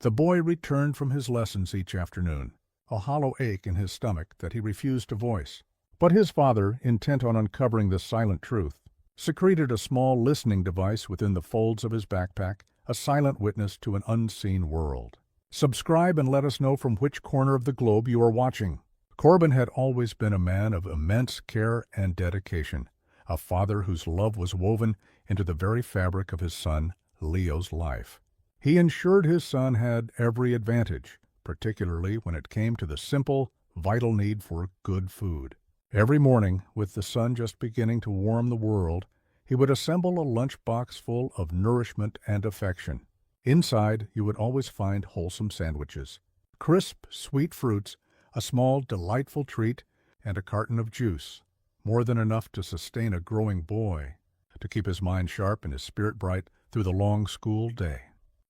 The boy returned from his lessons each afternoon, a hollow ache in his stomach that he refused to voice. But his father, intent on uncovering the silent truth, secreted a small listening device within the folds of his backpack, a silent witness to an unseen world. Subscribe and let us know from which corner of the globe you are watching. Corbin had always been a man of immense care and dedication, a father whose love was woven into the very fabric of his son, Leo's life. He ensured his son had every advantage, particularly when it came to the simple, vital need for good food. Every morning, with the sun just beginning to warm the world, he would assemble a lunchbox full of nourishment and affection. Inside, you would always find wholesome sandwiches, crisp, sweet fruits, a small, delightful treat, and a carton of juice, more than enough to sustain a growing boy, to keep his mind sharp and his spirit bright through the long school day.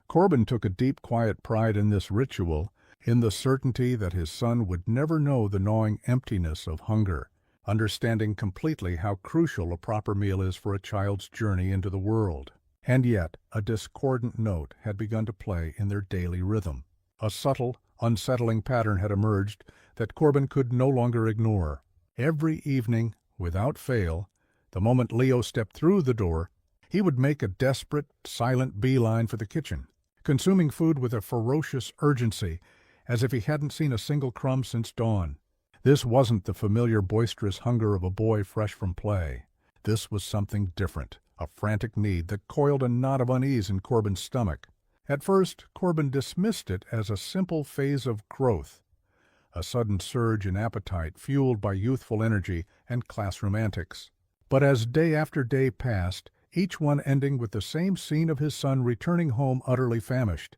Corbin took a deep, quiet pride in this ritual, in the certainty that his son would never know the gnawing emptiness of hunger, understanding completely how crucial a proper meal is for a child's journey into the world. And yet, a discordant note had begun to play in their daily rhythm. A subtle, unsettling pattern had emerged that Corbin could no longer ignore. Every evening, without fail, the moment Leo stepped through the door, he would make a desperate, silent beeline for the kitchen, consuming food with a ferocious urgency, as if he hadn't seen a single crumb since dawn. This wasn't the familiar boisterous hunger of a boy fresh from play. This was something different, a frantic need that coiled a knot of unease in Corbin's stomach. At first, Corbin dismissed it as a simple phase of growth, a sudden surge in appetite fueled by youthful energy and classroom antics. But as day after day passed, each one ending with the same scene of his son returning home utterly famished,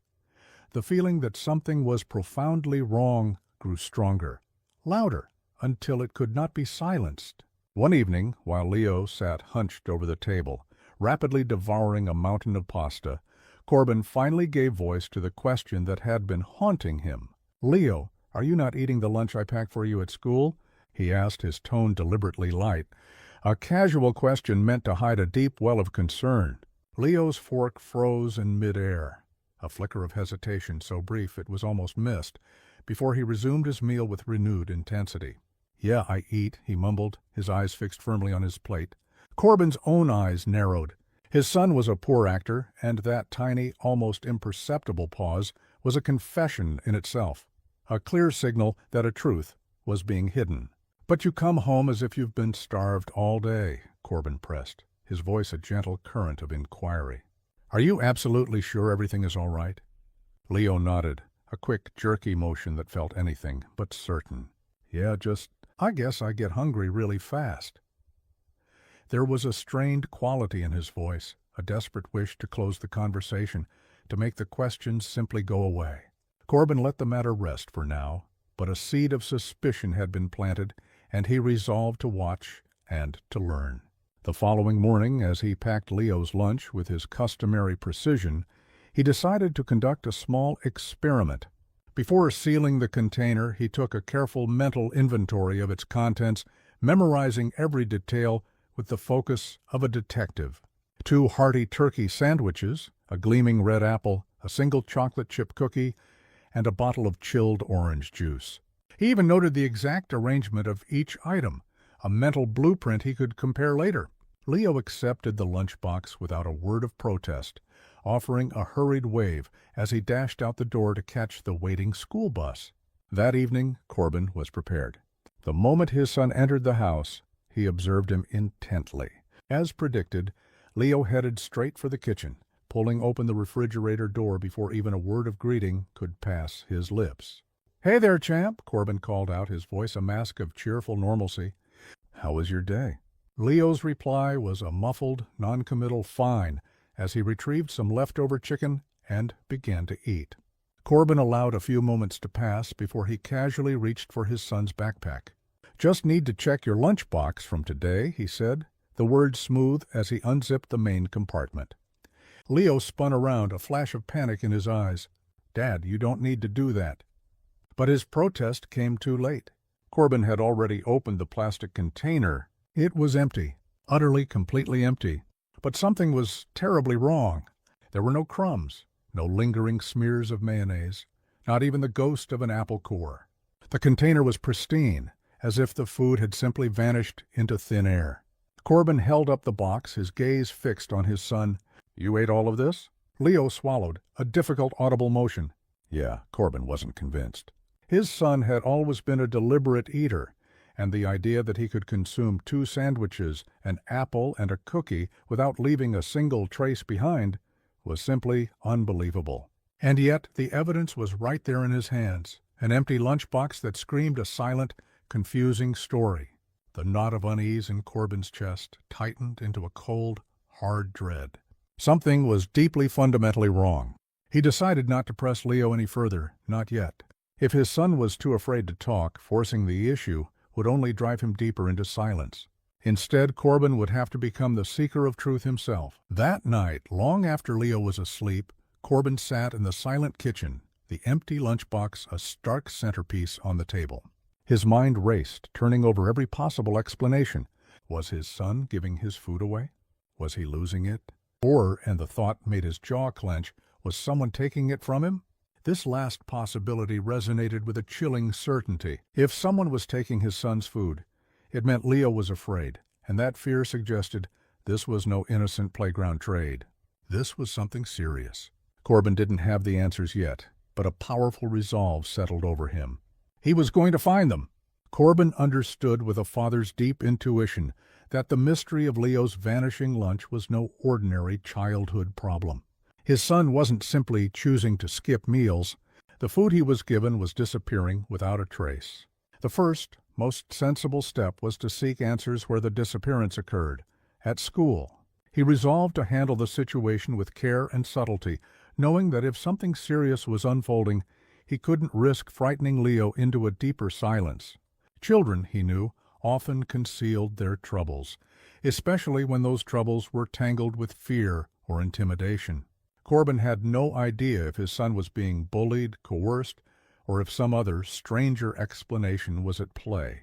the feeling that something was profoundly wrong grew stronger, louder, until it could not be silenced. One evening, while Leo sat hunched over the table, rapidly devouring a mountain of pasta, Corbin finally gave voice to the question that had been haunting him. "Leo, are you not eating the lunch I packed for you at school?" he asked, his tone deliberately light, a casual question meant to hide a deep well of concern. Leo's fork froze in midair, a flicker of hesitation so brief it was almost missed, before he resumed his meal with renewed intensity. "Yeah, I eat," he mumbled, his eyes fixed firmly on his plate. Corbin's own eyes narrowed. His son was a poor actor, and that tiny, almost imperceptible pause was a confession in itself, a clear signal that a truth was being hidden. "But you come home as if you've been starved all day," Corbin pressed, his voice a gentle current of inquiry. "Are you absolutely sure everything is all right?" Leo nodded, a quick, jerky motion that felt anything but certain. "Yeah, I guess I get hungry really fast." There was a strained quality in his voice, a desperate wish to close the conversation, to make the questions simply go away. Corbin let the matter rest for now, but a seed of suspicion had been planted, and he resolved to watch and to learn. The following morning, as he packed Leo's lunch with his customary precision, he decided to conduct a small experiment. Before sealing the container, he took a careful mental inventory of its contents, memorizing every detail with the focus of a detective. 2 hearty turkey sandwiches, a gleaming red apple, a single chocolate chip cookie, and a bottle of chilled orange juice. He even noted the exact arrangement of each item, a mental blueprint he could compare later. Leo accepted the lunchbox without a word of protest, offering a hurried wave as he dashed out the door to catch the waiting school bus. That evening, Corbin was prepared. The moment his son entered the house, he observed him intently. As predicted, Leo headed straight for the kitchen, pulling open the refrigerator door before even a word of greeting could pass his lips. "Hey there, champ," Corbin called out, his voice a mask of cheerful normalcy. "How was your day?" Leo's reply was a muffled, noncommittal "fine" as he retrieved some leftover chicken and began to eat. Corbin allowed a few moments to pass before he casually reached for his son's backpack. "Just need to check your lunchbox from today," he said, the words smooth as he unzipped the main compartment. Leo spun around, a flash of panic in his eyes. "Dad, you don't need to do that." But his protest came too late. Corbin had already opened the plastic container. It was empty, utterly, completely empty. But something was terribly wrong. There were no crumbs, No lingering smears of mayonnaise, not even the ghost of an apple core. The container was pristine, as if the food had simply vanished into thin air. Corbin held up the box, his gaze fixed on his son. "You ate all of this?" Leo swallowed, a difficult audible motion. Yeah, Corbin wasn't convinced. His son had always been a deliberate eater, and the idea that he could consume 2 sandwiches, an apple, and a cookie without leaving a single trace behind was simply unbelievable. And yet the evidence was right there in his hands, an empty lunchbox that screamed a silent, confusing story. The knot of unease in Corbin's chest tightened into a cold, hard dread. Something was deeply fundamentally wrong. He decided not to press Leo any further, not yet. If his son was too afraid to talk, forcing the issue would only drive him deeper into silence. Instead, Corbin would have to become the seeker of truth himself. That night, long after Leo was asleep, Corbin sat in the silent kitchen, the empty lunchbox a stark centerpiece on the table. His mind raced, turning over every possible explanation. Was his son giving his food away? Was he losing it? Or, and the thought made his jaw clench, was someone taking it from him? This last possibility resonated with a chilling certainty. If someone was taking his son's food, it meant Leo was afraid, and that fear suggested this was no innocent playground trade. This was something serious. Corbin didn't have the answers yet, but a powerful resolve settled over him. He was going to find them. Corbin understood with a father's deep intuition that the mystery of Leo's vanishing lunch was no ordinary childhood problem. His son wasn't simply choosing to skip meals. The food he was given was disappearing without a trace. The first, most sensible step was to seek answers where the disappearance occurred, at school. He resolved to handle the situation with care and subtlety, knowing that if something serious was unfolding, he couldn't risk frightening Leo into a deeper silence. Children, he knew, often concealed their troubles, especially when those troubles were tangled with fear or intimidation. Corbin had no idea if his son was being bullied, coerced, or if some other, stranger explanation was at play.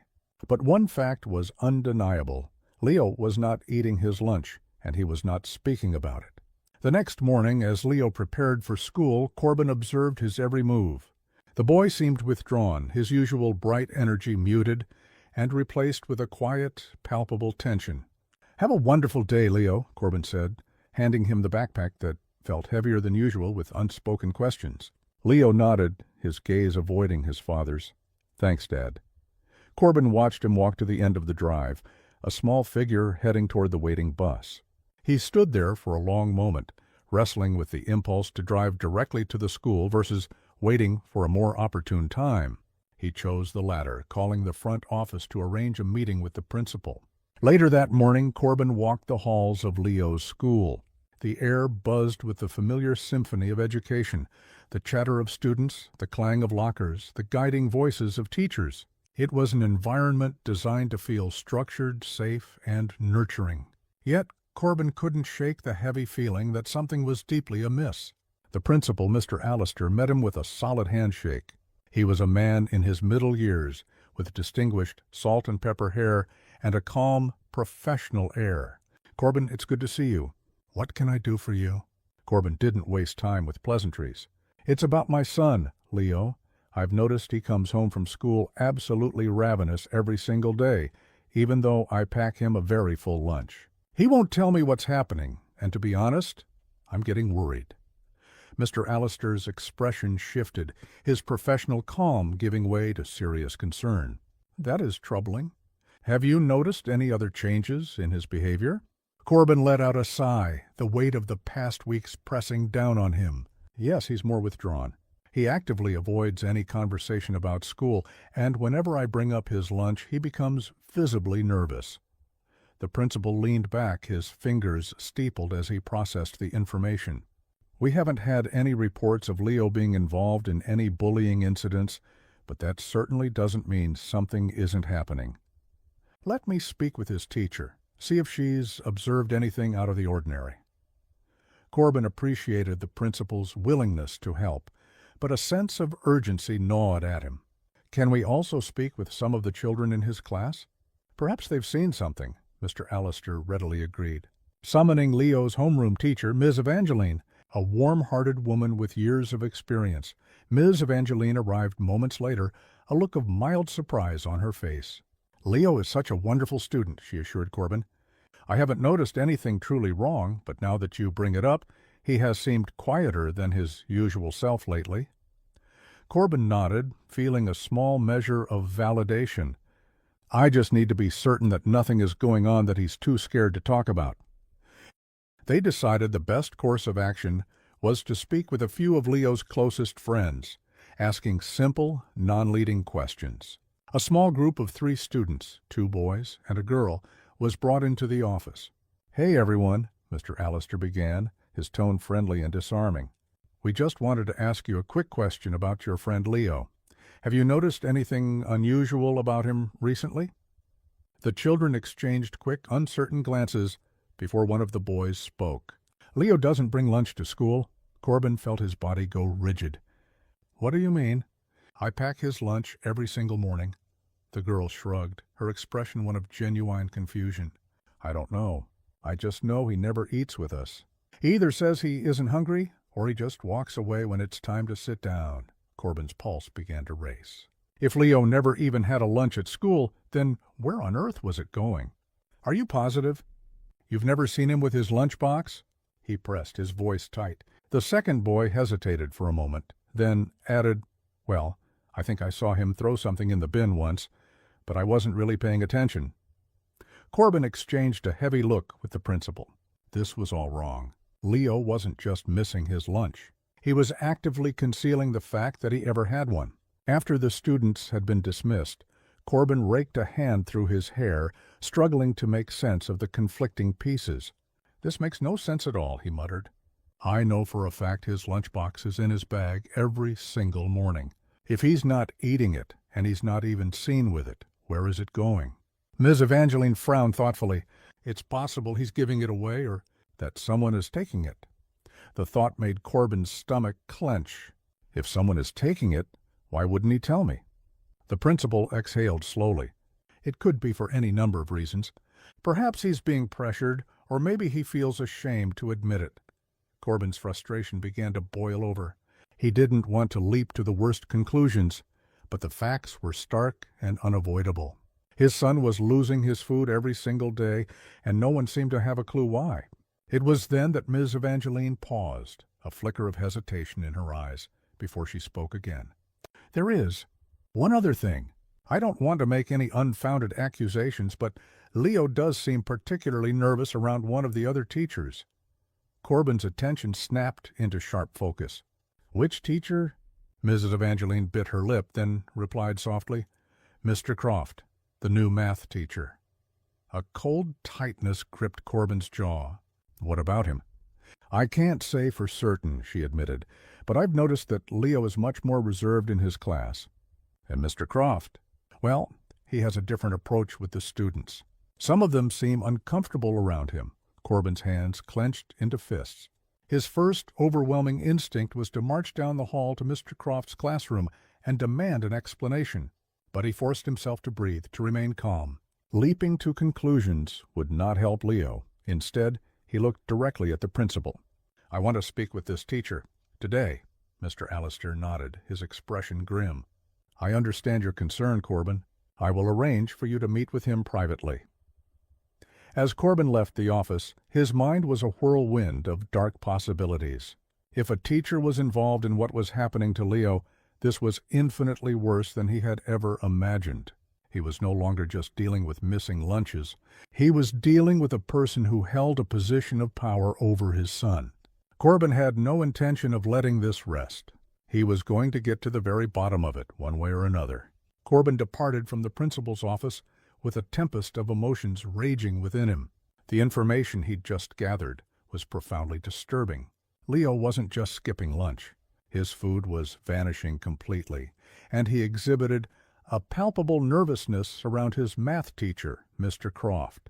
But one fact was undeniable. Leo was not eating his lunch, and he was not speaking about it. The next morning, as Leo prepared for school, Corbin observed his every move. The boy seemed withdrawn, his usual bright energy muted, and replaced with a quiet, palpable tension. "Have a wonderful day, Leo," Corbin said, handing him the backpack that felt heavier than usual with unspoken questions. Leo nodded, his gaze avoiding his father's. "Thanks, Dad." Corbin watched him walk to the end of the drive, a small figure heading toward the waiting bus. He stood there for a long moment, wrestling with the impulse to drive directly to the school versus waiting for a more opportune time. He chose the latter, calling the front office to arrange a meeting with the principal. Later that morning, Corbin walked the halls of Leo's school. The air buzzed with the familiar symphony of education, the chatter of students, the clang of lockers, the guiding voices of teachers. It was an environment designed to feel structured, safe, and nurturing. Yet Corbin couldn't shake the heavy feeling that something was deeply amiss. The principal, Mr. Allister, met him with a solid handshake. He was a man in his middle years, with distinguished salt-and-pepper hair and a calm, professional air. "Corbin, it's good to see you. What can I do for you?" Corbin didn't waste time with pleasantries. "It's about my son, Leo. I've noticed he comes home from school absolutely ravenous every single day, even though I pack him a very full lunch. He won't tell me what's happening, and to be honest, I'm getting worried." Mr. Allister's expression shifted, his professional calm giving way to serious concern. "That is troubling. Have you noticed any other changes in his behavior?" Corbin let out a sigh, the weight of the past weeks pressing down on him. "Yes, he's more withdrawn. He actively avoids any conversation about school, and whenever I bring up his lunch, he becomes visibly nervous." The principal leaned back, his fingers steepled as he processed the information. "We haven't had any reports of Leo being involved in any bullying incidents, but that certainly doesn't mean something isn't happening. Let me speak with his teacher, see if she's observed anything out of the ordinary." Corbin appreciated the principal's willingness to help, but a sense of urgency gnawed at him. "Can we also speak with some of the children in his class? Perhaps they've seen something," Mr. Allister readily agreed. Summoning Leo's homeroom teacher, Ms. Evangeline, A warm-hearted woman with years of experience, Ms. Evangeline arrived moments later, a look of mild surprise on her face. "Leo is such a wonderful student," she assured Corbin. "I haven't noticed anything truly wrong, but now that you bring it up, he has seemed quieter than his usual self lately." Corbin nodded, feeling a small measure of validation. "I just need to be certain that nothing is going on that he's too scared to talk about." They decided the best course of action was to speak with a few of Leo's closest friends, asking simple, non-leading questions. A small group of 3 students, 2 boys and a girl, was brought into the office. "Hey, everyone," Mr. Allister began, his tone friendly and disarming. "We just wanted to ask you a quick question about your friend Leo. Have you noticed anything unusual about him recently?" The children exchanged quick, uncertain glances before one of the boys spoke. "Leo doesn't bring lunch to school." Corbin felt his body go rigid. "What do you mean?" "I pack his lunch every single morning." The girl shrugged, her expression one of genuine confusion. "I don't know. I just know he never eats with us. He either says he isn't hungry, or he just walks away when it's time to sit down." Corbin's pulse began to race. If Leo never even had a lunch at school, then where on earth was it going? "Are you positive? You've never seen him with his lunchbox?" He pressed, his voice tight. The second boy hesitated for a moment, then added, "Well, I think I saw him throw something in the bin once, but I wasn't really paying attention." Corbin exchanged a heavy look with the principal. This was all wrong. Leo wasn't just missing his lunch. He was actively concealing the fact that he ever had one. After the students had been dismissed, Corbin raked a hand through his hair, struggling to make sense of the conflicting pieces. "This makes no sense at all," he muttered. "I know for a fact his lunchbox is in his bag every single morning. If he's not eating it, and he's not even seen with it, where is it going?" Ms. Evangeline frowned thoughtfully. "It's possible he's giving it away, or that someone is taking it." The thought made Corbin's stomach clench. If someone is taking it, why wouldn't he tell me? The principal exhaled slowly. It could be for any number of reasons. Perhaps he's being pressured, or maybe he feels ashamed to admit it. Corbin's frustration began to boil over. He didn't want to leap to the worst conclusions, but the facts were stark and unavoidable. His son was losing his food every single day, and no one seemed to have a clue why. It was then that Ms. Evangeline paused, a flicker of hesitation in her eyes, before she spoke again. "There is one other thing. I don't want to make any unfounded accusations, but Leo does seem particularly nervous around one of the other teachers." Corbin's attention snapped into sharp focus. "Which teacher?" Mrs. Evangeline bit her lip, then replied softly, "Mr. Croft, the new math teacher." A cold tightness gripped Corbin's jaw. "What about him?" "I can't say for certain," she admitted, "but I've noticed that Leo is much more reserved in his class." "And Mr. Croft?" "Well, he has a different approach with the students. Some of them seem uncomfortable around him." Corbin's hands clenched into fists. His first overwhelming instinct was to march down the hall to Mr. Croft's classroom and demand an explanation. But he forced himself to breathe, to remain calm. Leaping to conclusions would not help Leo. Instead, he looked directly at the principal. "I want to speak with this teacher. Today." Mr. Allister nodded, his expression grim. "I understand your concern, Corbin. I will arrange for you to meet with him privately." As Corbin left the office, his mind was a whirlwind of dark possibilities. If a teacher was involved in what was happening to Leo, this was infinitely worse than he had ever imagined. He was no longer just dealing with missing lunches. He was dealing with a person who held a position of power over his son. Corbin had no intention of letting this rest. He was going to get to the very bottom of it, one way or another. Corbin departed from the principal's office with a tempest of emotions raging within him. The information he'd just gathered was profoundly disturbing. Leo wasn't just skipping lunch. His food was vanishing completely, and he exhibited a palpable nervousness around his math teacher, Mr. Croft.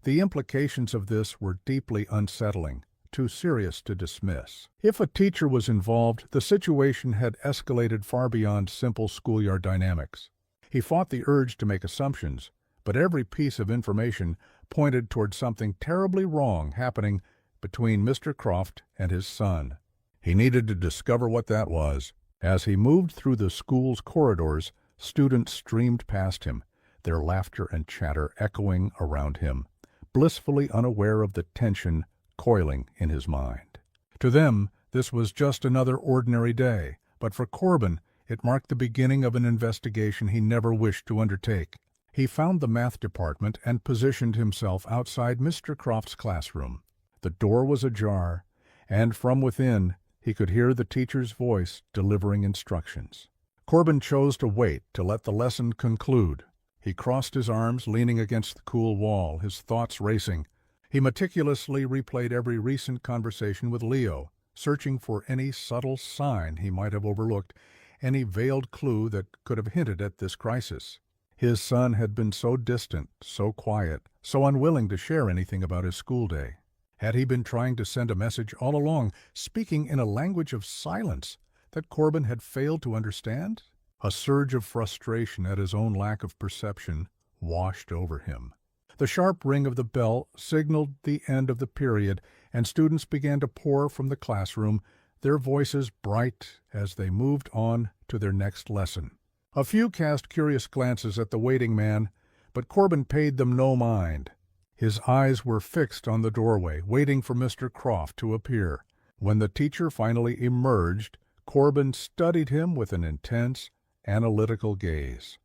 The implications of this were deeply unsettling, too serious to dismiss. If a teacher was involved, the situation had escalated far beyond simple schoolyard dynamics. He fought the urge to make assumptions, but every piece of information pointed toward something terribly wrong happening between Mr. Croft and his son. He needed to discover what that was. As he moved through the school's corridors, students streamed past him, their laughter and chatter echoing around him, blissfully unaware of the tension coiling in his mind. To them, this was just another ordinary day, but for Corbin, it marked the beginning of an investigation he never wished to undertake. He found the math department and positioned himself outside Mr. Croft's classroom. The door was ajar, and from within he could hear the teacher's voice delivering instructions. Corbin chose to wait to let the lesson conclude. He crossed his arms, leaning against the cool wall, his thoughts racing. He meticulously replayed every recent conversation with Leo, searching for any subtle sign he might have overlooked, any veiled clue that could have hinted at this crisis. His son had been so distant, so quiet, so unwilling to share anything about his school day. Had he been trying to send a message all along, speaking in a language of silence that Corbin had failed to understand? A surge of frustration at his own lack of perception washed over him. The sharp ring of the bell signaled the end of the period, and students began to pour from the classroom, their voices bright as they moved on to their next lesson. A few cast curious glances at the waiting man, but Corbin paid them no mind. His eyes were fixed on the doorway, waiting for Mr. Croft to appear. When the teacher finally emerged, Corbin studied him with an intense, analytical gaze.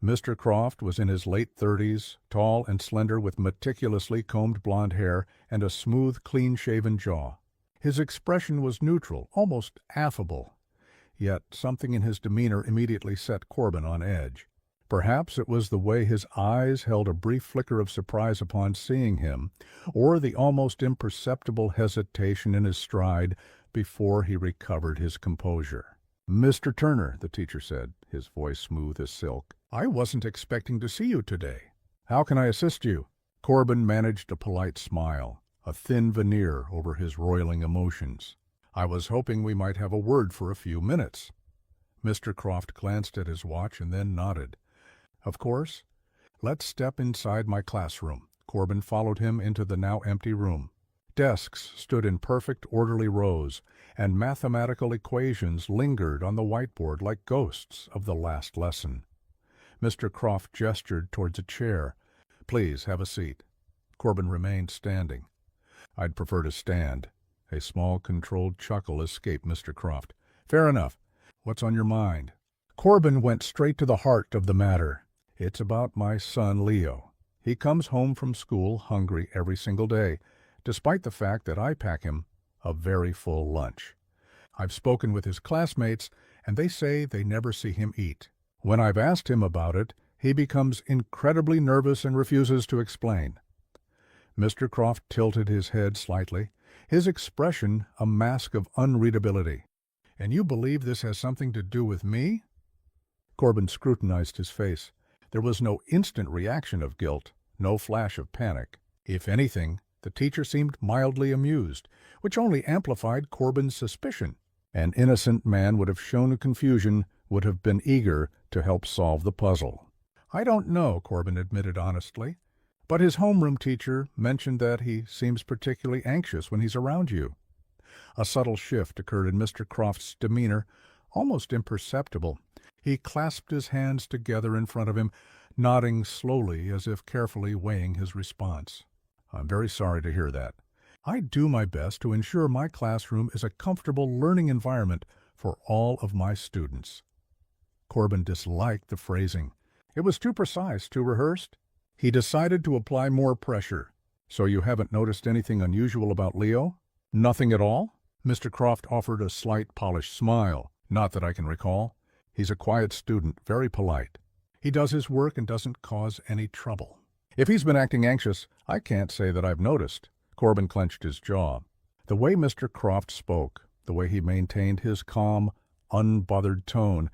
Mr. Croft was in his late 30s, tall and slender with meticulously combed blond hair and a smooth, clean-shaven jaw. His expression was neutral, almost affable. Yet something in his demeanor immediately set Corbin on edge. Perhaps it was the way his eyes held a brief flicker of surprise upon seeing him, or the almost imperceptible hesitation in his stride before he recovered his composure. "Mr. Turner," the teacher said, his voice smooth as silk, "I wasn't expecting to see you today. How can I assist you?" Corbin managed a polite smile, a thin veneer over his roiling emotions. "I was hoping we might have a word for a few minutes." Mr. Croft glanced at his watch and then nodded. "Of course. Let's step inside my classroom." Corbin followed him into the now empty room. Desks stood in perfect orderly rows, and mathematical equations lingered on the whiteboard like ghosts of the last lesson. Mr. Croft gestured towards a chair. "Please, have a seat." Corbin remained standing. "I'd prefer to stand." A small, controlled chuckle escaped Mr. Croft. "Fair enough. What's on your mind?" Corbin went straight to the heart of the matter. "It's about my son, Leo. He comes home from school hungry every single day, despite the fact that I pack him a very full lunch. I've spoken with his classmates, and they say they never see him eat. When I've asked him about it, he becomes incredibly nervous and refuses to explain." Mr. Croft tilted his head slightly, his expression a mask of unreadability. "And you believe this has something to do with me?" Corbin scrutinized his face. There was no instant reaction of guilt, no flash of panic. If anything, the teacher seemed mildly amused, which only amplified Corbin's suspicion. An innocent man would have shown confusion, would have been eager to help solve the puzzle. "I don't know," Corbin admitted honestly, "but his homeroom teacher mentioned that he seems particularly anxious when he's around you." A subtle shift occurred in Mr. Croft's demeanor, almost imperceptible. He clasped his hands together in front of him, nodding slowly as if carefully weighing his response. "I'm very sorry to hear that. I do my best to ensure my classroom is a comfortable learning environment for all of my students." Corbin disliked the phrasing. It was too precise, too rehearsed. He decided to apply more pressure. "So you haven't noticed anything unusual about Leo?" "Nothing at all?" Mr. Croft offered a slight polished smile. "Not that I can recall. He's a quiet student, very polite. He does his work and doesn't cause any trouble. If he's been acting anxious, I can't say that I've noticed." Corbin clenched his jaw. The way Mr. Croft spoke, the way he maintained his calm, unbothered tone,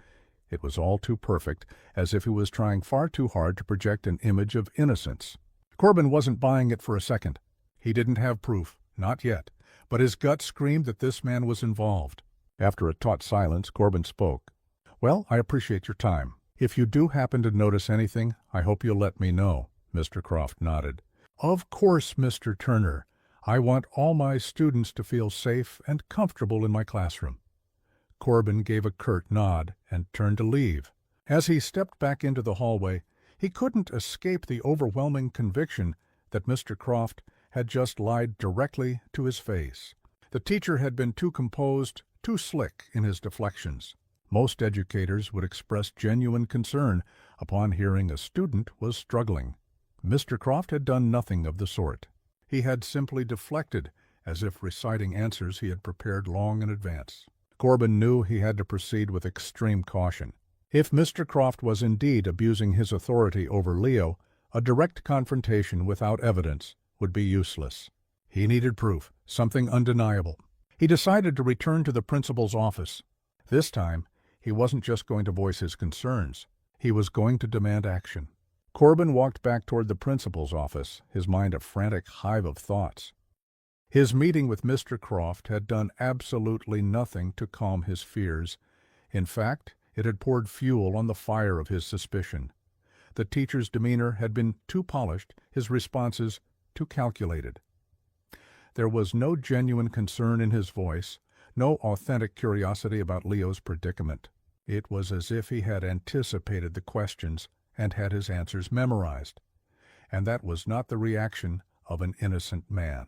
it was all too perfect, as if he was trying far too hard to project an image of innocence. Corbin wasn't buying it for a second. He didn't have proof, not yet, but his gut screamed that this man was involved. After a taut silence, Corbin spoke. "Well, I appreciate your time. If you do happen to notice anything, I hope you'll let me know." Mr. Croft nodded. "Of course, Mr. Turner. I want all my students to feel safe and comfortable in my classroom." Corbin gave a curt nod and turned to leave. As he stepped back into the hallway, he couldn't escape the overwhelming conviction that Mr. Croft had just lied directly to his face. The teacher had been too composed, too slick in his deflections. Most educators would express genuine concern upon hearing a student was struggling. Mr. Croft had done nothing of the sort. He had simply deflected, as if reciting answers he had prepared long in advance. Corbin knew he had to proceed with extreme caution. If Mr. Croft was indeed abusing his authority over Leo, a direct confrontation without evidence would be useless. He needed proof, something undeniable. He decided to return to the principal's office. This time, he wasn't just going to voice his concerns. He was going to demand action. Corbin walked back toward the principal's office, his mind a frantic hive of thoughts. His meeting with Mr. Croft had done absolutely nothing to calm his fears. In fact, it had poured fuel on the fire of his suspicion. The teacher's demeanor had been too polished, his responses too calculated. There was no genuine concern in his voice, no authentic curiosity about Leo's predicament. It was as if he had anticipated the questions and had his answers memorized. And that was not the reaction of an innocent man.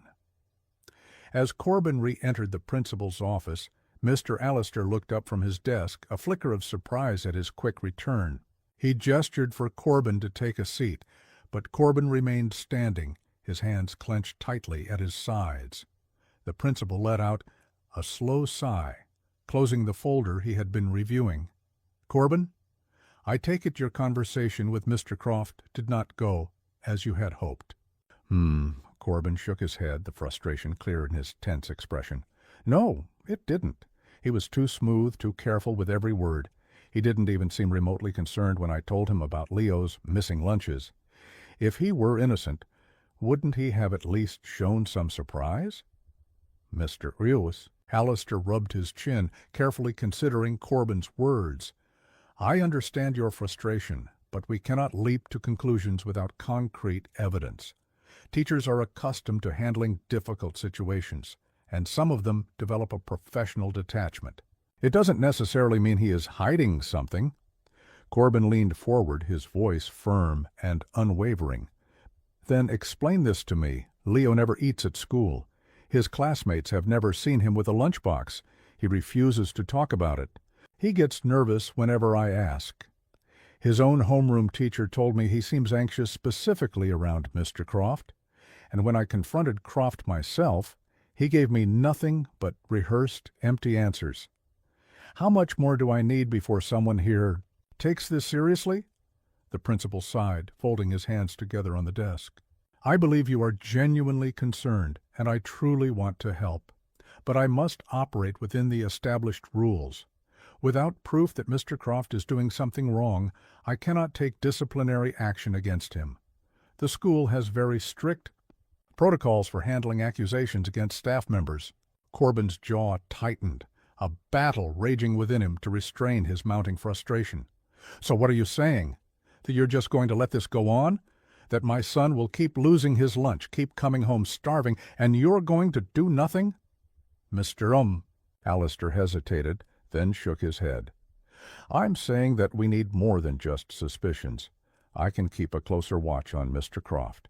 As Corbin re-entered the principal's office, Mr. Allister looked up from his desk, a flicker of surprise at his quick return. He gestured for Corbin to take a seat, but Corbin remained standing, his hands clenched tightly at his sides. The principal let out a slow sigh, closing the folder he had been reviewing. "Corbin, I take it your conversation with Mr. Croft did not go as you had hoped." Corbin shook his head, the frustration clear in his tense expression. "No, it didn't. He was too smooth, too careful with every word. He didn't even seem remotely concerned when I told him about Leo's missing lunches. If he were innocent, wouldn't he have at least shown some surprise?" "Mr. Lewis," Allister rubbed his chin, carefully considering Corbin's words. "I understand your frustration, but we cannot leap to conclusions without concrete evidence. Teachers are accustomed to handling difficult situations, and some of them develop a professional detachment. It doesn't necessarily mean he is hiding something." Corbin leaned forward, his voice firm and unwavering. "Then explain this to me. Leo never eats at school. His classmates have never seen him with a lunchbox. He refuses to talk about it. He gets nervous whenever I ask. His own homeroom teacher told me he seems anxious specifically around Mr. Croft, and when I confronted Croft myself, he gave me nothing but rehearsed, empty answers. How much more do I need before someone here takes this seriously?" The principal sighed, folding his hands together on the desk. "I believe you are genuinely concerned, and I truly want to help. But I must operate within the established rules. Without proof that Mr. Croft is doing something wrong, I cannot take disciplinary action against him. The school has very strict protocols for handling accusations against staff members." Corbin's jaw tightened, a battle raging within him to restrain his mounting frustration. "So what are you saying? That you're just going to let this go on? That my son will keep losing his lunch, keep coming home starving, and you're going to do nothing?" "Mr. Allister hesitated, then shook his head. "I'm saying that we need more than just suspicions. I can keep a closer watch on Mr. Croft.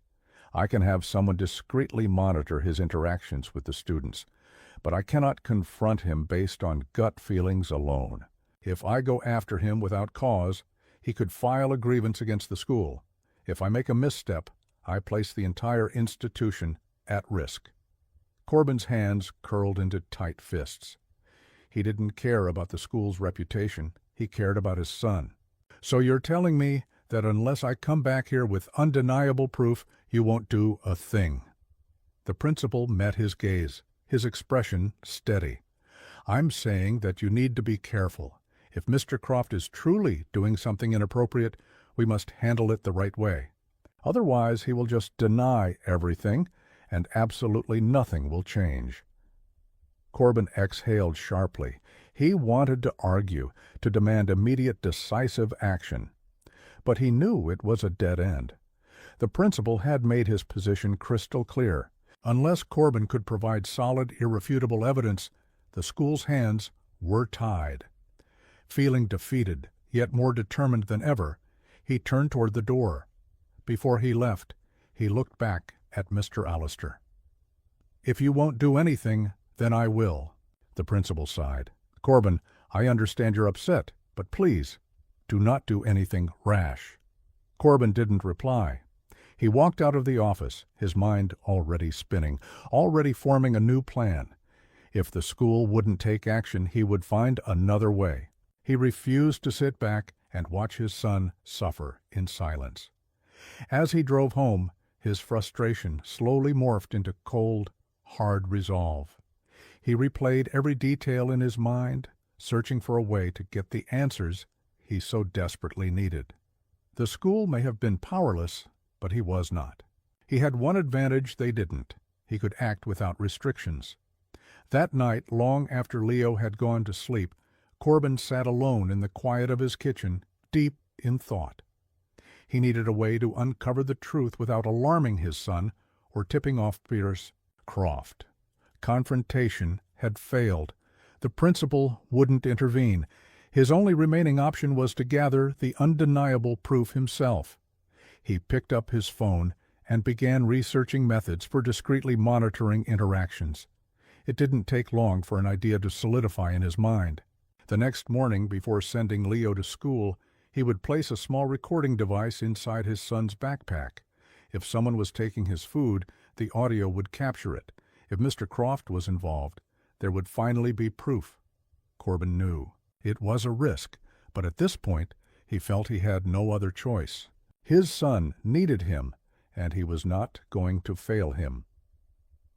I can have someone discreetly monitor his interactions with the students, but I cannot confront him based on gut feelings alone. If I go after him without cause, he could file a grievance against the school. If I make a misstep, I place the entire institution at risk." Corbin's hands curled into tight fists. He didn't care about the school's reputation. He cared about his son. "So you're telling me that unless I come back here with undeniable proof, you won't do a thing?" The principal met his gaze, his expression steady. "I'm saying that you need to be careful. If Mr. Croft is truly doing something inappropriate, we must handle it the right way. Otherwise, he will just deny everything, and absolutely nothing will change." Corbin exhaled sharply. He wanted to argue, to demand immediate decisive action. But he knew it was a dead end. The principal had made his position crystal clear. Unless Corbin could provide solid, irrefutable evidence, the school's hands were tied. Feeling defeated, yet more determined than ever, he turned toward the door. Before he left, he looked back at Mr. Allister. "If you won't do anything, then I will," the principal sighed. "Corbin, I understand you're upset, but please, do not do anything rash." Corbin didn't reply. He walked out of the office, his mind already spinning, already forming a new plan. If the school wouldn't take action, he would find another way. He refused to sit back and watch his son suffer in silence. As he drove home, his frustration slowly morphed into cold, hard resolve. He replayed every detail in his mind, searching for a way to get the answers he so desperately needed. The school may have been powerless, but he was not. He had one advantage they didn't. He could act without restrictions. That night, long after Leo had gone to sleep, Corbin sat alone in the quiet of his kitchen, deep in thought. He needed a way to uncover the truth without alarming his son or tipping off Pierce Croft. Confrontation had failed. The principal wouldn't intervene. His only remaining option was to gather the undeniable proof himself. He picked up his phone and began researching methods for discreetly monitoring interactions. It didn't take long for an idea to solidify in his mind. The next morning, before sending Leo to school, he would place a small recording device inside his son's backpack. If someone was taking his food, the audio would capture it. If Mr. Croft was involved, there would finally be proof. Corbin knew. It was a risk, but at this point, he felt he had no other choice. His son needed him, and he was not going to fail him.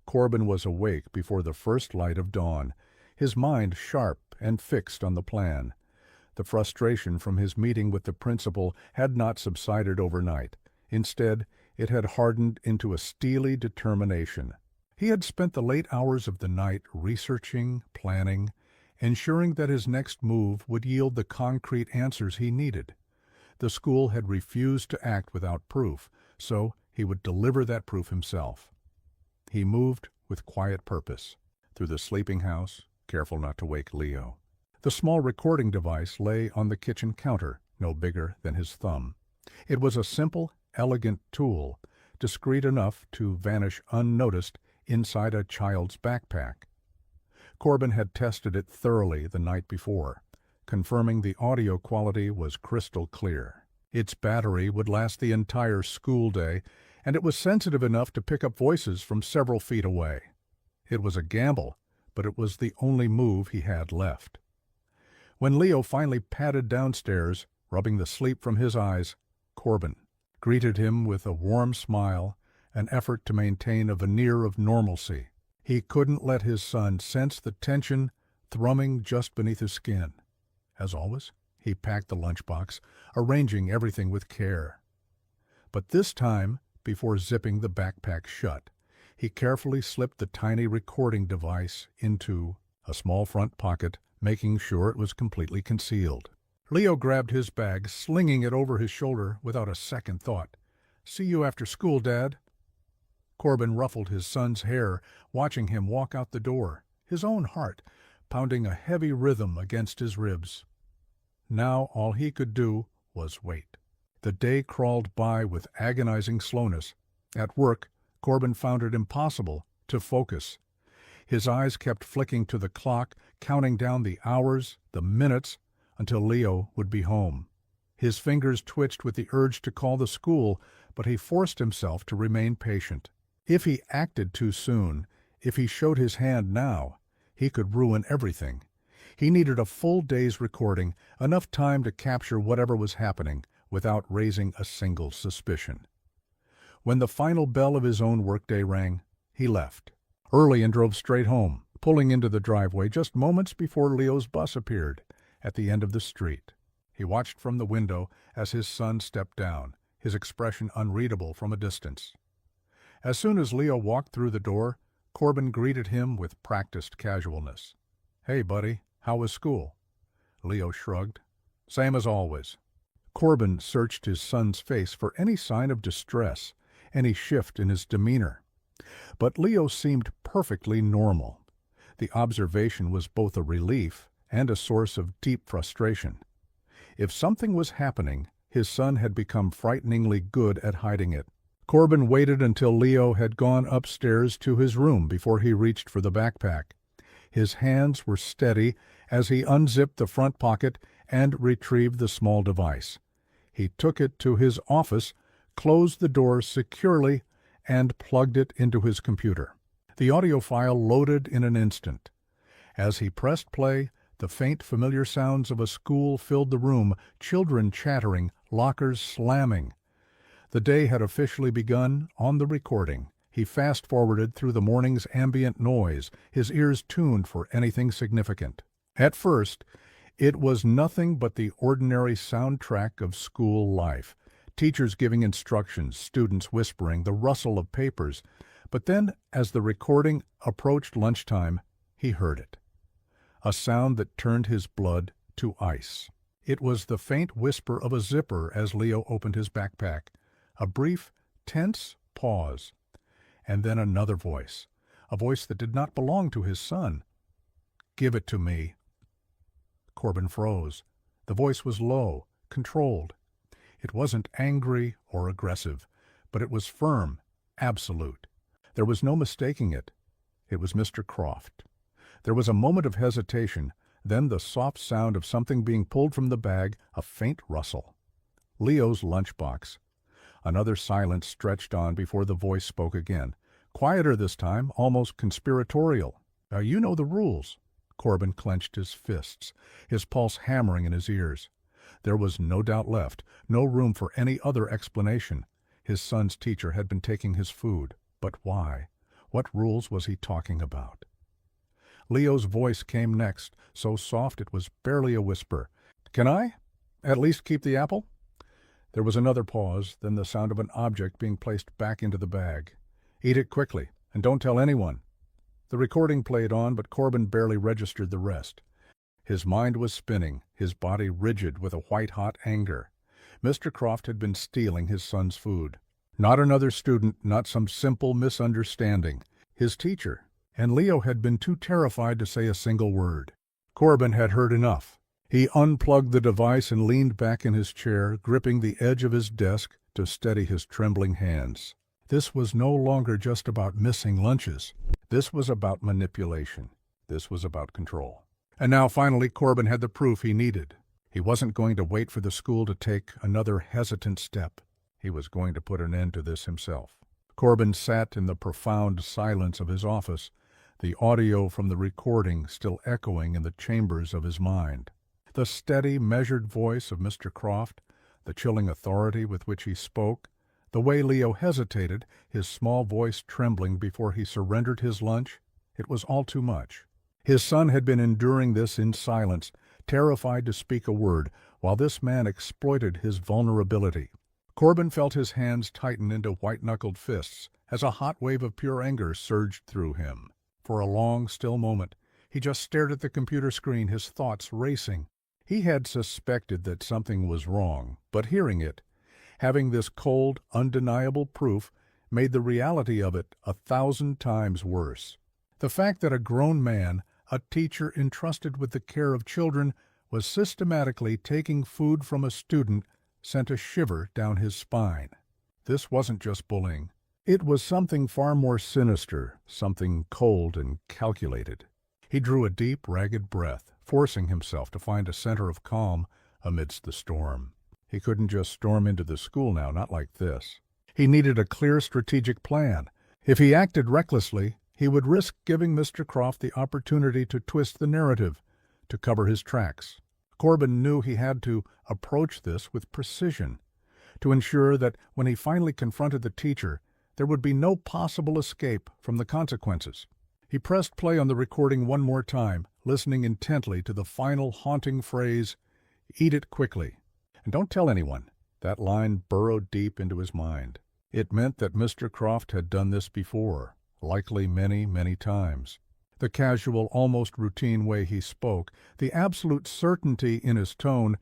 Corbin was awake before the first light of dawn, his mind sharp and fixed on the plan. The frustration from his meeting with the principal had not subsided overnight. Instead, it had hardened into a steely determination. He had spent the late hours of the night researching, planning, ensuring that his next move would yield the concrete answers he needed. The school had refused to act without proof, so he would deliver that proof himself. He moved with quiet purpose through the sleeping house, careful not to wake Leo. The small recording device lay on the kitchen counter, no bigger than his thumb. It was a simple, elegant tool, discreet enough to vanish unnoticed inside a child's backpack. Corbin had tested it thoroughly the night before, confirming the audio quality was crystal clear. Its battery would last the entire school day, and it was sensitive enough to pick up voices from several feet away. It was a gamble, but it was the only move he had left. When Leo finally padded downstairs, rubbing the sleep from his eyes, Corbin greeted him with a warm smile, an effort to maintain a veneer of normalcy. He couldn't let his son sense the tension thrumming just beneath his skin. As always, he packed the lunchbox, arranging everything with care. But this time, before zipping the backpack shut, he carefully slipped the tiny recording device into a small front pocket, making sure it was completely concealed. Leo grabbed his bag, slinging it over his shoulder without a second thought. "See you after school, Dad." Corbin ruffled his son's hair, watching him walk out the door, his own heart pounding a heavy rhythm against his ribs. Now all he could do was wait. The day crawled by with agonizing slowness. At work, Corbin found it impossible to focus. His eyes kept flicking to the clock, counting down the hours, the minutes, until Leo would be home. His fingers twitched with the urge to call the school, but he forced himself to remain patient. If he acted too soon, if he showed his hand now, he could ruin everything. He needed a full day's recording, enough time to capture whatever was happening without raising a single suspicion. When the final bell of his own workday rang, he left early and drove straight home, pulling into the driveway just moments before Leo's bus appeared at the end of the street. He watched from the window as his son stepped down, his expression unreadable from a distance. As soon as Leo walked through the door, Corbin greeted him with practiced casualness. "Hey, buddy, how was school?" Leo shrugged. "Same as always." Corbin searched his son's face for any sign of distress, any shift in his demeanor. But Leo seemed perfectly normal. The observation was both a relief and a source of deep frustration. If something was happening, his son had become frighteningly good at hiding it. Corbin waited until Leo had gone upstairs to his room before he reached for the backpack. His hands were steady as he unzipped the front pocket and retrieved the small device. He took it to his office, closed the door securely, and plugged it into his computer. The audio file loaded in an instant. As he pressed play, the faint, familiar sounds of a school filled the room, children chattering, lockers slamming. The day had officially begun on the recording. He fast-forwarded through the morning's ambient noise, his ears tuned for anything significant. At first, it was nothing but the ordinary soundtrack of school life. Teachers giving instructions, students whispering, the rustle of papers. But then, as the recording approached lunchtime, he heard it. A sound that turned his blood to ice. It was the faint whisper of a zipper as Leo opened his backpack. A brief, tense pause. And then another voice. A voice that did not belong to his son. "Give it to me." Corbin froze. The voice was low, controlled. It wasn't angry or aggressive, but it was firm, absolute. There was no mistaking it. It was Mr. Croft. There was a moment of hesitation, then the soft sound of something being pulled from the bag, a faint rustle. Leo's lunchbox. Another silence stretched on before the voice spoke again. Quieter this time, almost conspiratorial. "You know the rules." Corbin clenched his fists, his pulse hammering in his ears. There was no doubt left, no room for any other explanation. His son's teacher had been taking his food. But why? What rules was he talking about? Leo's voice came next, so soft it was barely a whisper. "Can I at least keep the apple?" There was another pause, then the sound of an object being placed back into the bag. "Eat it quickly, and don't tell anyone." The recording played on, but Corbin barely registered the rest. His mind was spinning, his body rigid with a white-hot anger. Mr. Croft had been stealing his son's food. Not another student, not some simple misunderstanding. His teacher. And Leo had been too terrified to say a single word. Corbin had heard enough. He unplugged the device and leaned back in his chair, gripping the edge of his desk to steady his trembling hands. This was no longer just about missing lunches. This was about manipulation. This was about control. And now, finally, Corbin had the proof he needed. He wasn't going to wait for the school to take another hesitant step. He was going to put an end to this himself. Corbin sat in the profound silence of his office, the audio from the recording still echoing in the chambers of his mind. The steady, measured voice of Mr. Croft, the chilling authority with which he spoke, the way Leo hesitated, his small voice trembling before he surrendered his lunch, it was all too much. His son had been enduring this in silence, terrified to speak a word, while this man exploited his vulnerability. Corbin felt his hands tighten into white-knuckled fists as a hot wave of pure anger surged through him. For a long, still moment, he just stared at the computer screen, his thoughts racing. He had suspected that something was wrong, but hearing it, having this cold, undeniable proof, made the reality of it 1,000 times worse. The fact that a grown man, a teacher entrusted with the care of children, was systematically taking food from a student sent a shiver down his spine. This wasn't just bullying. It was something far more sinister, something cold and calculated. He drew a deep, ragged breath, forcing himself to find a center of calm amidst the storm. He couldn't just storm into the school now, not like this. He needed a clear strategic plan. If he acted recklessly, he would risk giving Mr. Croft the opportunity to twist the narrative, to cover his tracks. Corbin knew he had to approach this with precision, to ensure that when he finally confronted the teacher, there would be no possible escape from the consequences. He pressed play on the recording one more time, listening intently to the final haunting phrase, "Eat it quickly. And don't tell anyone." That line burrowed deep into his mind. It meant that Mr. Croft had done this before, likely many, many times. The casual, almost routine way he spoke, the absolute certainty in his tone,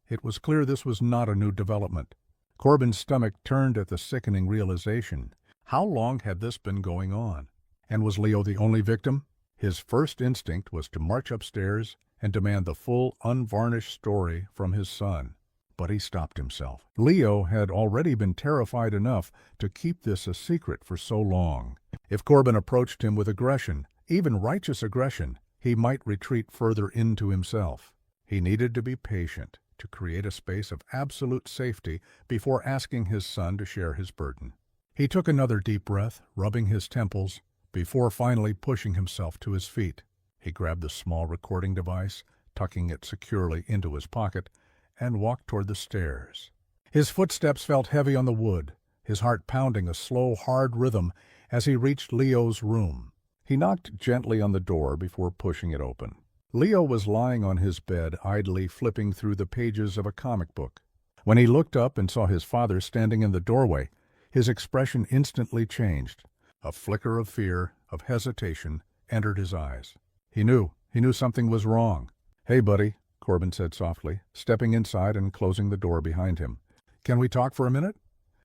it was clear this was not a new development. Corbin's stomach turned at the sickening realization. How long had this been going on? And was Leo the only victim? His first instinct was to march upstairs and demand the full, unvarnished story from his son. But he stopped himself. Leo had already been terrified enough to keep this a secret for so long. If Corbin approached him with aggression, even righteous aggression, he might retreat further into himself. He needed to be patient, to create a space of absolute safety before asking his son to share his burden. He took another deep breath, rubbing his temples, before finally pushing himself to his feet. He grabbed the small recording device, tucking it securely into his pocket, and walked toward the stairs. His footsteps felt heavy on the wood, his heart pounding a slow, hard rhythm as he reached Leo's room. He knocked gently on the door before pushing it open. Leo was lying on his bed, idly flipping through the pages of a comic book. When he looked up and saw his father standing in the doorway, his expression instantly changed. A flicker of fear, of hesitation, entered his eyes. He knew something was wrong. "Hey, buddy," Corbin said softly, stepping inside and closing the door behind him. "Can we talk for a minute?"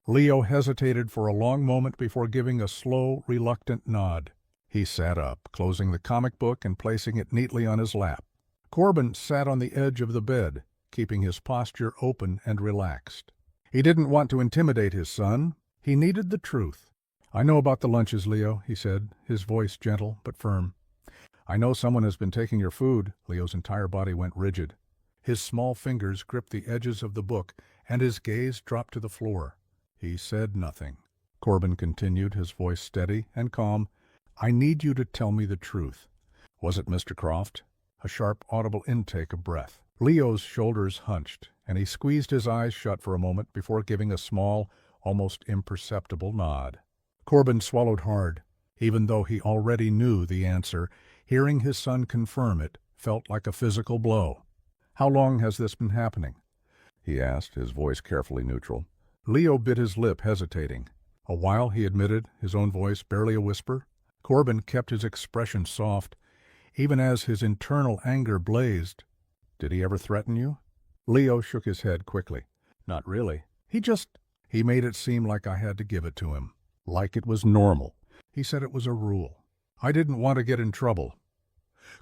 Leo hesitated for a long moment before giving a slow, reluctant nod. He sat up, closing the comic book and placing it neatly on his lap. Corbin sat on the edge of the bed, keeping his posture open and relaxed. He didn't want to intimidate his son. He needed the truth. "I know about the lunches, Leo," he said, his voice gentle but firm. "I know someone has been taking your food." Leo's entire body went rigid. His small fingers gripped the edges of the book, and his gaze dropped to the floor. He said nothing. Corbin continued, his voice steady and calm. "I need you to tell me the truth. Was it Mr. Croft?" A sharp, audible intake of breath. Leo's shoulders hunched, and he squeezed his eyes shut for a moment before giving a small, almost imperceptible nod. Corbin swallowed hard. Even though he already knew the answer, hearing his son confirm it felt like a physical blow. "How long has this been happening?" he asked, his voice carefully neutral. Leo bit his lip, hesitating. "A while," he admitted, his own voice barely a whisper. Corbin kept his expression soft, even as his internal anger blazed. "Did he ever threaten you?" Leo shook his head quickly. "Not really. He made it seem like I had to give it to him. Like it was normal. He said it was a rule. I didn't want to get in trouble."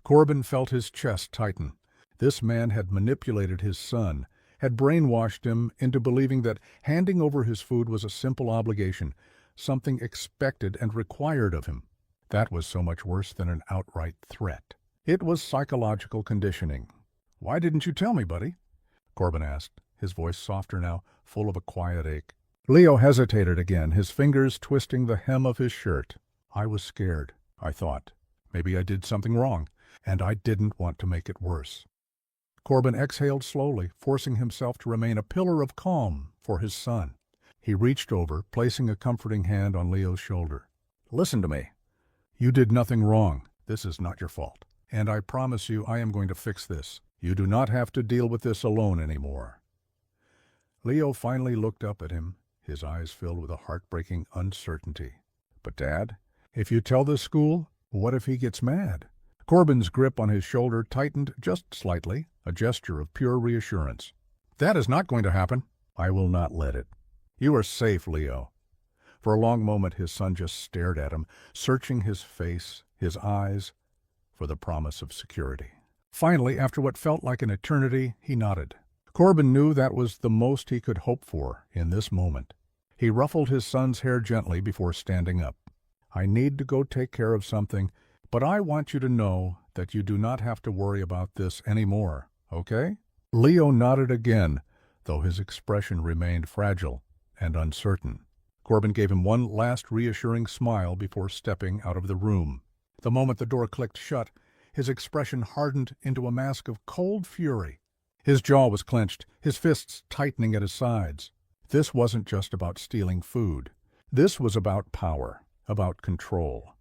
Corbin felt his chest tighten. This man had manipulated his son, had brainwashed him into believing that handing over his food was a simple obligation, something expected and required of him. That was so much worse than an outright threat. It was psychological conditioning. "Why didn't you tell me, buddy?" Corbin asked, his voice softer now, full of a quiet ache. Leo hesitated again, his fingers twisting the hem of his shirt. "I was scared. I thought maybe I did something wrong, and I didn't want to make it worse." Corbin exhaled slowly, forcing himself to remain a pillar of calm for his son. He reached over, placing a comforting hand on Leo's shoulder. "Listen to me. You did nothing wrong. This is not your fault. And I promise you I am going to fix this. You do not have to deal with this alone anymore." Leo finally looked up at him, his eyes filled with a heartbreaking uncertainty. "But Dad, if you tell the school, what if he gets mad?" Corbin's grip on his shoulder tightened just slightly, a gesture of pure reassurance. "That is not going to happen." "I will not let it. You are safe, Leo." For a long moment his son just stared at him, searching his face, his eyes, for the promise of security. Finally, after what felt like an eternity, he nodded. Corbin knew that was the most he could hope for in this moment. He ruffled his son's hair gently before standing up. "I need to go take care of something, but I want you to know that you do not have to worry about this anymore, okay?" Leo nodded again, though his expression remained fragile and uncertain. Corbin gave him one last reassuring smile before stepping out of the room. The moment the door clicked shut, his expression hardened into a mask of cold fury. His jaw was clenched, his fists tightening at his sides. This wasn't just about stealing food. This was about power, about control.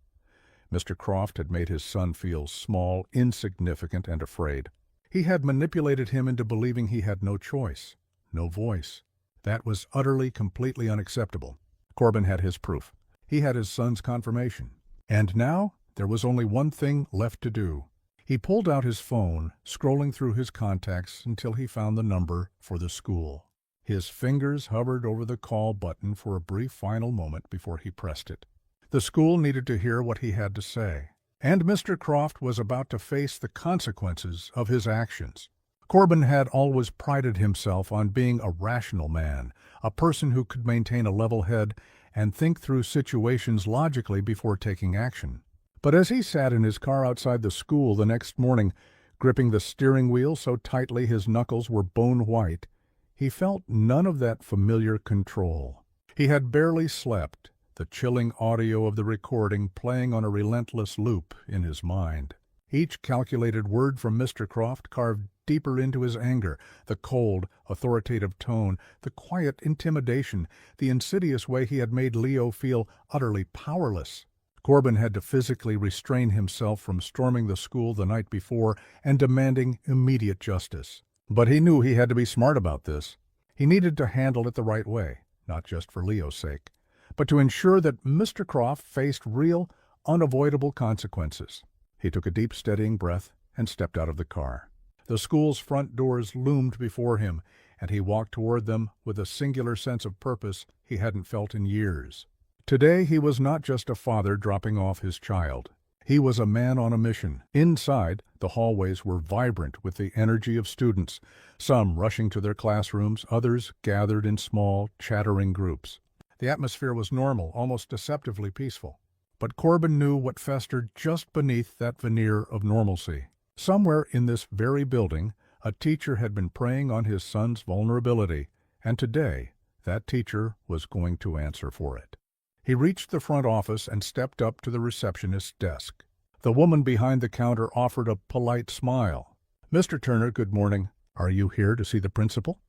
Mr. Croft had made his son feel small, insignificant, and afraid. He had manipulated him into believing he had no choice, no voice. That was utterly, completely unacceptable. Corbin had his proof. He had his son's confirmation. And now there was only one thing left to do. He pulled out his phone, scrolling through his contacts until he found the number for the school. His fingers hovered over the call button for a brief final moment before he pressed it. The school needed to hear what he had to say, and Mr. Croft was about to face the consequences of his actions. Corbin had always prided himself on being a rational man, a person who could maintain a level head and think through situations logically before taking action. But as he sat in his car outside the school the next morning, gripping the steering wheel so tightly his knuckles were bone white, he felt none of that familiar control. He had barely slept, the chilling audio of the recording playing on a relentless loop in his mind. Each calculated word from Mr. Croft carved deeper into his anger, the cold, authoritative tone, the quiet intimidation, the insidious way he had made Leo feel utterly powerless. Corbin had to physically restrain himself from storming the school the night before and demanding immediate justice. But he knew he had to be smart about this. He needed to handle it the right way, not just for Leo's sake, but to ensure that Mr. Croft faced real, unavoidable consequences. He took a deep, steadying breath and stepped out of the car. The school's front doors loomed before him, and he walked toward them with a singular sense of purpose he hadn't felt in years. Today he was not just a father dropping off his child. He was a man on a mission. Inside, the hallways were vibrant with the energy of students, some rushing to their classrooms, others gathered in small, chattering groups. The atmosphere was normal, almost deceptively peaceful. But Corbin knew what festered just beneath that veneer of normalcy. Somewhere in this very building, a teacher had been preying on his son's vulnerability, and today, that teacher was going to answer for it. He reached the front office and stepped up to the receptionist's desk. The woman behind the counter offered a polite smile. "Mr. Turner, good morning. Are you here to see the principal?"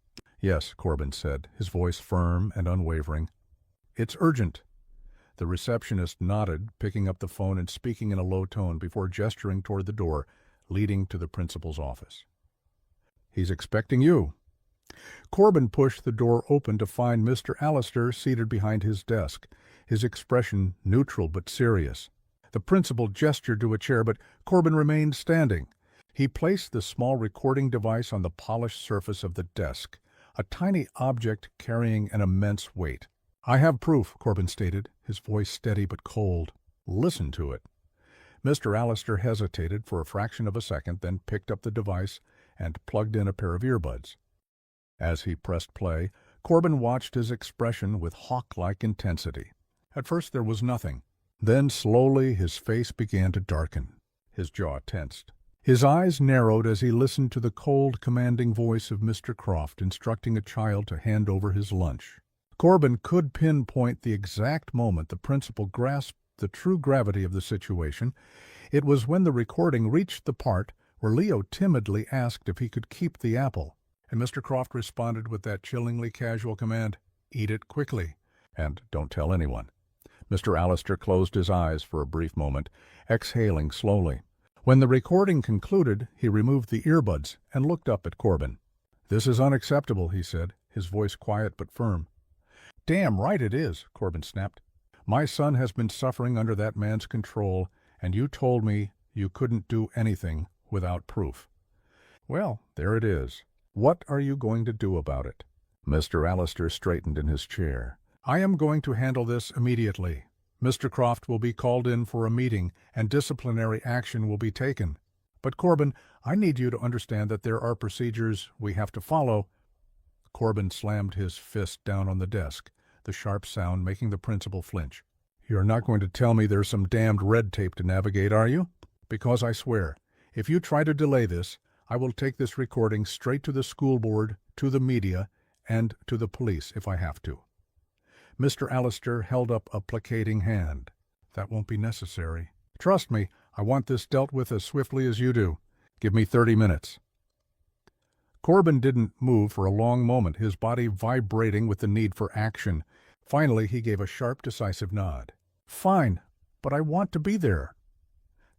"Yes," Corbin said, his voice firm and unwavering. "It's urgent." The receptionist nodded, picking up the phone and speaking in a low tone before gesturing toward the door leading to the principal's office. "He's expecting you." Corbin pushed the door open to find Mr. Allister seated behind his desk, his expression neutral but serious. The principal gestured to a chair, but Corbin remained standing. He placed the small recording device on the polished surface of the desk, a tiny object carrying an immense weight. "I have proof," Corbin stated, his voice steady but cold. "Listen to it." Mr. Allister hesitated for a fraction of a second, then picked up the device and plugged in a pair of earbuds. As he pressed play, Corbin watched his expression with hawk-like intensity. At first there was nothing. Then slowly his face began to darken. His jaw tensed. His eyes narrowed as he listened to the cold, commanding voice of Mr. Croft instructing a child to hand over his lunch. Corbin could pinpoint the exact moment the principal grasped the true gravity of the situation. It was when the recording reached the part where Leo timidly asked if he could keep the apple, and Mr. Croft responded with that chillingly casual command, "Eat it quickly, and don't tell anyone." Mr. Allister closed his eyes for a brief moment, exhaling slowly. When the recording concluded, he removed the earbuds and looked up at Corbin. "This is unacceptable," he said, his voice quiet but firm. "Damn right it is," Corbin snapped. "My son has been suffering under that man's control, and you told me you couldn't do anything without proof. Well, there it is. What are you going to do about it?" Mr. Allister straightened in his chair. "I am going to handle this immediately. Mr. Croft will be called in for a meeting, and disciplinary action will be taken. But, Corbin, I need you to understand that there are procedures we have to follow." Corbin slammed his fist down on the desk, the sharp sound making the principal flinch. "You're not going to tell me there's some damned red tape to navigate, are you? Because I swear, if you try to delay this, I will take this recording straight to the school board, to the media, and to the police if I have to." Mr. Allister held up a placating hand. "That won't be necessary. Trust me, I want this dealt with as swiftly as you do. Give me 30 minutes. Corbin didn't move for a long moment, his body vibrating with the need for action. Finally, he gave a sharp, decisive nod. "Fine, but I want to be there."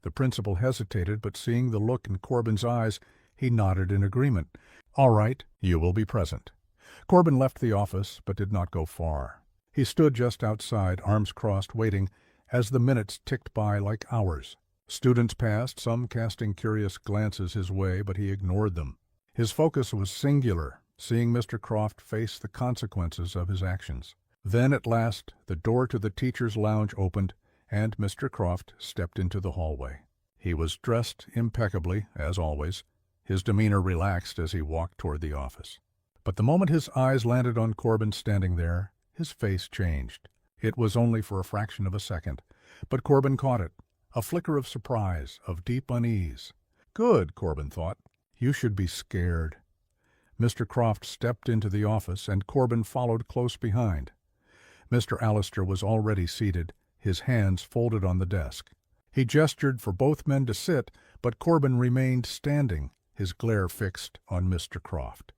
The principal hesitated, but seeing the look in Corbin's eyes, he nodded in agreement. "All right, you will be present." Corbin left the office, but did not go far. He stood just outside, arms crossed, waiting, as the minutes ticked by like hours. Students passed, some casting curious glances his way, but he ignored them. His focus was singular, seeing Mr. Croft face the consequences of his actions. Then, at last, the door to the teacher's lounge opened, and Mr. Croft stepped into the hallway. He was dressed impeccably, as always, his demeanor relaxed as he walked toward the office. But the moment his eyes landed on Corbin standing there, his face changed. It was only for a fraction of a second, but Corbin caught it. A flicker of surprise, of deep unease. Good, Corbin thought. You should be scared. Mr. Croft stepped into the office, and Corbin followed close behind. Mr. Allister was already seated, his hands folded on the desk. He gestured for both men to sit, but Corbin remained standing, his glare fixed on Mr. Croft.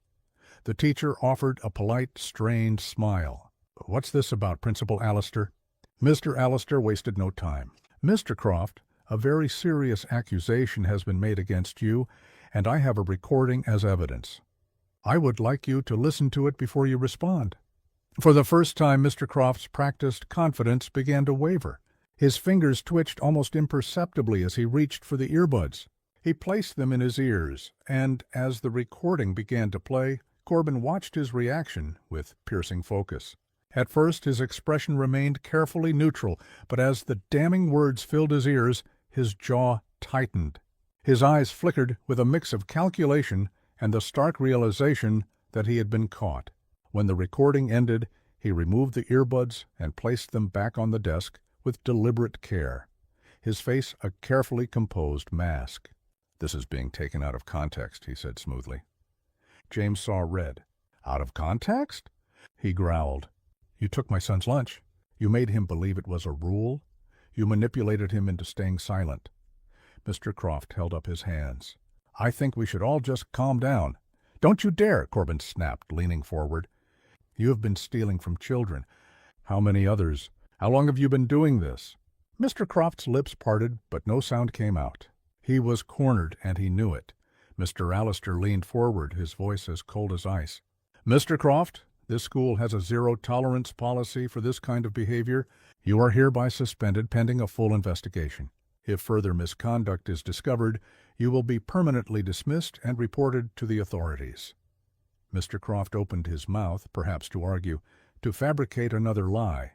The teacher offered a polite, strained smile. "What's this about, Principal Allister?" Mr. Allister wasted no time. "Mr. Croft, a very serious accusation has been made against you, and I have a recording as evidence. I would like you to listen to it before you respond." For the first time, Mr. Croft's practiced confidence began to waver. His fingers twitched almost imperceptibly as he reached for the earbuds. He placed them in his ears, and as the recording began to play, Corbin watched his reaction with piercing focus. At first his expression remained carefully neutral, but as the damning words filled his ears, his jaw tightened. His eyes flickered with a mix of calculation and the stark realization that he had been caught. When the recording ended, he removed the earbuds and placed them back on the desk with deliberate care, his face a carefully composed mask. "This is being taken out of context," he said smoothly. James saw red. "Out of context?" He growled. "You took my son's lunch. You made him believe it was a rule. You manipulated him into staying silent." Mr. Croft held up his hands. "I think we should all just calm down." "Don't you dare," Corbin snapped, leaning forward. "You have been stealing from children. How many others? How long have you been doing this?" Mr. Croft's lips parted, but no sound came out. He was cornered, and he knew it. Mr. Allister leaned forward, his voice as cold as ice. "Mr. Croft, this school has a zero-tolerance policy for this kind of behavior. You are hereby suspended pending a full investigation. If further misconduct is discovered, you will be permanently dismissed and reported to the authorities." Mr. Croft opened his mouth, perhaps to argue, to fabricate another lie.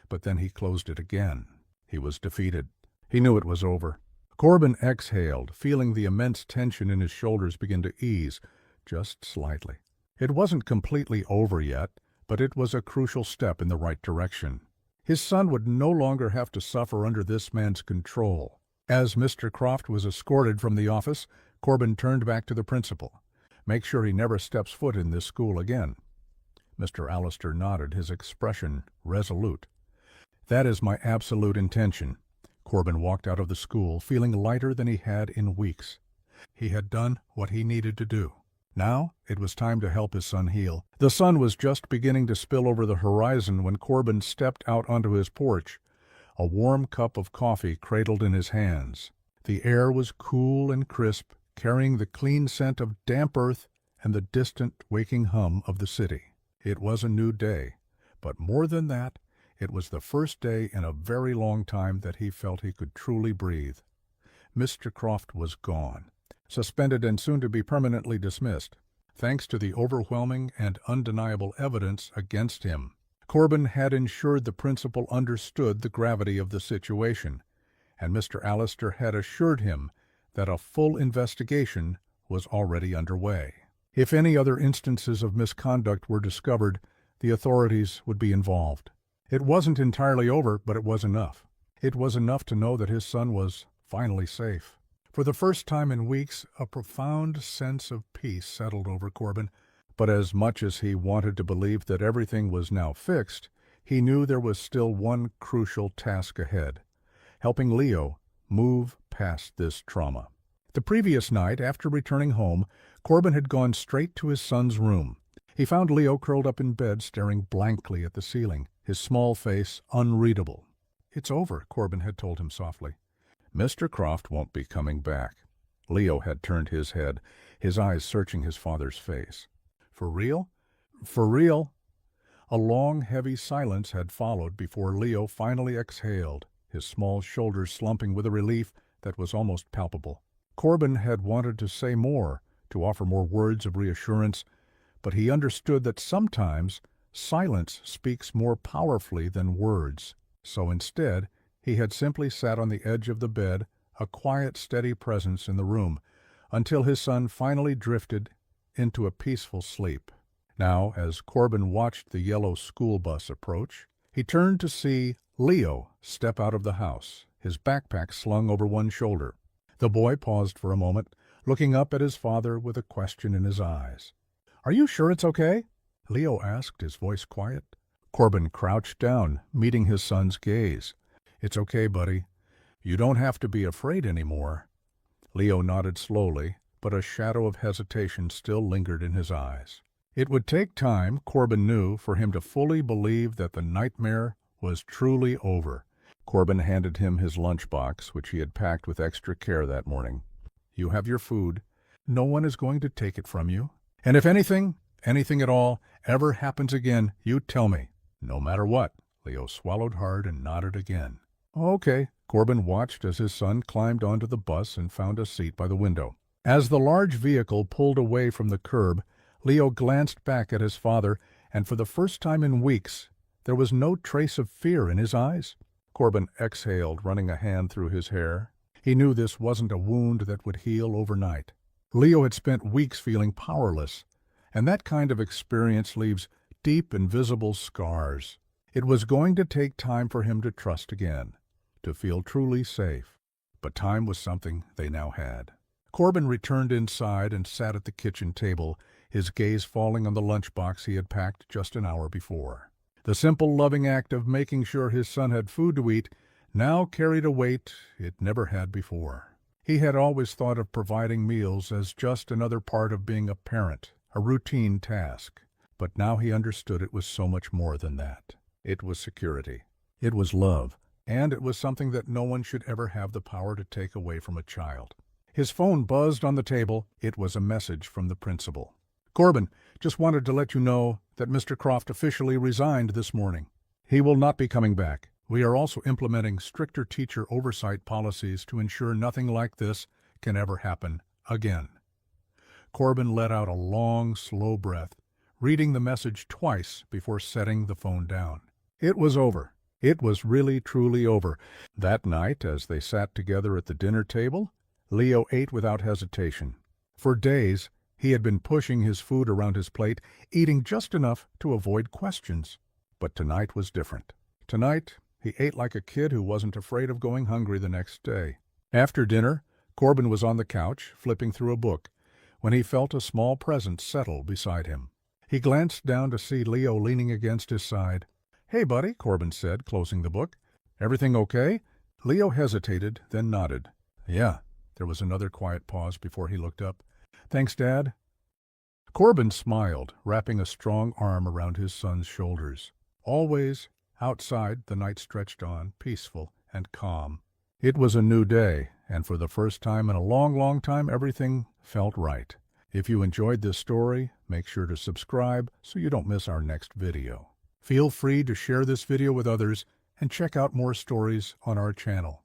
But then he closed it again. He was defeated. He knew it was over. Corbin exhaled, feeling the immense tension in his shoulders begin to ease, just slightly. It wasn't completely over yet, but it was a crucial step in the right direction. His son would no longer have to suffer under this man's control. As Mr. Croft was escorted from the office, Corbin turned back to the principal. "Make sure he never steps foot in this school again." Mr. Allister nodded, his expression resolute. "That is my absolute intention." Corbin walked out of the school, feeling lighter than he had in weeks. He had done what he needed to do. Now it was time to help his son heal. The sun was just beginning to spill over the horizon when Corbin stepped out onto his porch, a warm cup of coffee cradled in his hands. The air was cool and crisp, carrying the clean scent of damp earth and the distant waking hum of the city. It was a new day, but more than that, it was the first day in a very long time that he felt he could truly breathe. Mr. Croft was gone, suspended and soon to be permanently dismissed, thanks to the overwhelming and undeniable evidence against him. Corbin had ensured the principal understood the gravity of the situation, and Mr. Allister had assured him that a full investigation was already underway. If any other instances of misconduct were discovered, the authorities would be involved. It wasn't entirely over, but it was enough. It was enough to know that his son was finally safe. For the first time in weeks, a profound sense of peace settled over Corbin, but as much as he wanted to believe that everything was now fixed, he knew there was still one crucial task ahead: helping Leo move past this trauma. The previous night, after returning home, Corbin had gone straight to his son's room. He found Leo curled up in bed, staring blankly at the ceiling, his small face unreadable. "It's over," Corbin had told him softly. "Mr. Croft won't be coming back." Leo had turned his head, his eyes searching his father's face. "For real? For real?" A long, heavy silence had followed before Leo finally exhaled, his small shoulders slumping with a relief that was almost palpable. Corbin had wanted to say more, to offer more words of reassurance, but he understood that sometimes silence speaks more powerfully than words. So instead, he had simply sat on the edge of the bed, a quiet, steady presence in the room, until his son finally drifted into a peaceful sleep. Now, as Corbin watched the yellow school bus approach, he turned to see Leo step out of the house, his backpack slung over one shoulder. The boy paused for a moment, looking up at his father with a question in his eyes. "Are you sure it's okay?" Leo asked, his voice quiet. Corbin crouched down, meeting his son's gaze. "It's okay, buddy. You don't have to be afraid anymore." Leo nodded slowly, but a shadow of hesitation still lingered in his eyes. It would take time, Corbin knew, for him to fully believe that the nightmare was truly over. Corbin handed him his lunchbox, which he had packed with extra care that morning. "You have your food. No one is going to take it from you. And if anything at all, ever happens again, you tell me. No matter what." Leo swallowed hard and nodded again. "Okay." Corbin watched as his son climbed onto the bus and found a seat by the window. As the large vehicle pulled away from the curb, Leo glanced back at his father, and for the first time in weeks, there was no trace of fear in his eyes. Corbin exhaled, running a hand through his hair. He knew this wasn't a wound that would heal overnight. Leo had spent weeks feeling powerless, and that kind of experience leaves deep, invisible scars. It was going to take time for him to trust again, to feel truly safe. But time was something they now had. Corbin returned inside and sat at the kitchen table, his gaze falling on the lunchbox he had packed just an hour before. The simple, loving act of making sure his son had food to eat now carried a weight it never had before. He had always thought of providing meals as just another part of being a parent, a routine task. But now he understood it was so much more than that. It was security. It was love. And it was something that no one should ever have the power to take away from a child. His phone buzzed on the table. It was a message from the principal. "Corbin, just wanted to let you know that Mr. Croft officially resigned this morning. He will not be coming back. We are also implementing stricter teacher oversight policies to ensure nothing like this can ever happen again." Corbin let out a long, slow breath, reading the message twice before setting the phone down. It was over. It was really, truly over. That night, as they sat together at the dinner table, Leo ate without hesitation. For days, he had been pushing his food around his plate, eating just enough to avoid questions. But tonight was different. Tonight, he ate like a kid who wasn't afraid of going hungry the next day. After dinner, Corbin was on the couch, flipping through a book, when he felt a small presence settle beside him. He glanced down to see Leo leaning against his side. "Hey, buddy," Corbin said, closing the book. "Everything okay?" Leo hesitated, then nodded. "Yeah." There was another quiet pause before he looked up. "Thanks, Dad." Corbin smiled, wrapping a strong arm around his son's shoulders. Always, outside, the night stretched on, peaceful and calm. It was a new day, and for the first time in a long, long time, everything felt right. If you enjoyed this story, make sure to subscribe so you don't miss our next video. Feel free to share this video with others and check out more stories on our channel.